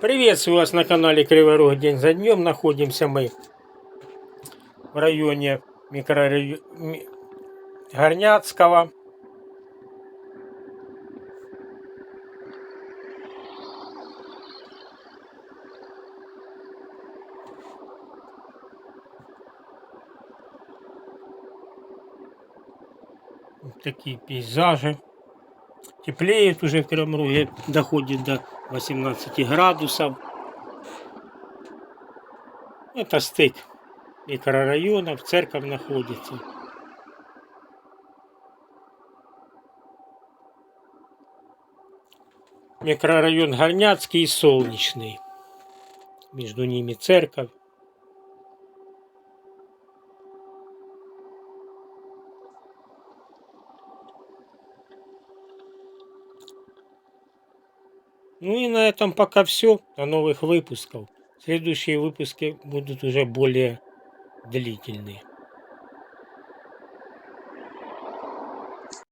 Приветствую вас на канале Кривой Рог день за днем. Находимся мы в районе Горняцкого. Вот такие пейзажи. Теплеет уже в Кривом Роге, доходит до 18 градусов. Это стык микрорайонов, церковь находится. Микрорайон Горняцкий и Солнечный. Между ними церковь. Ну и на этом пока все. До новых выпусков. Следующие выпуски будут уже более длительные.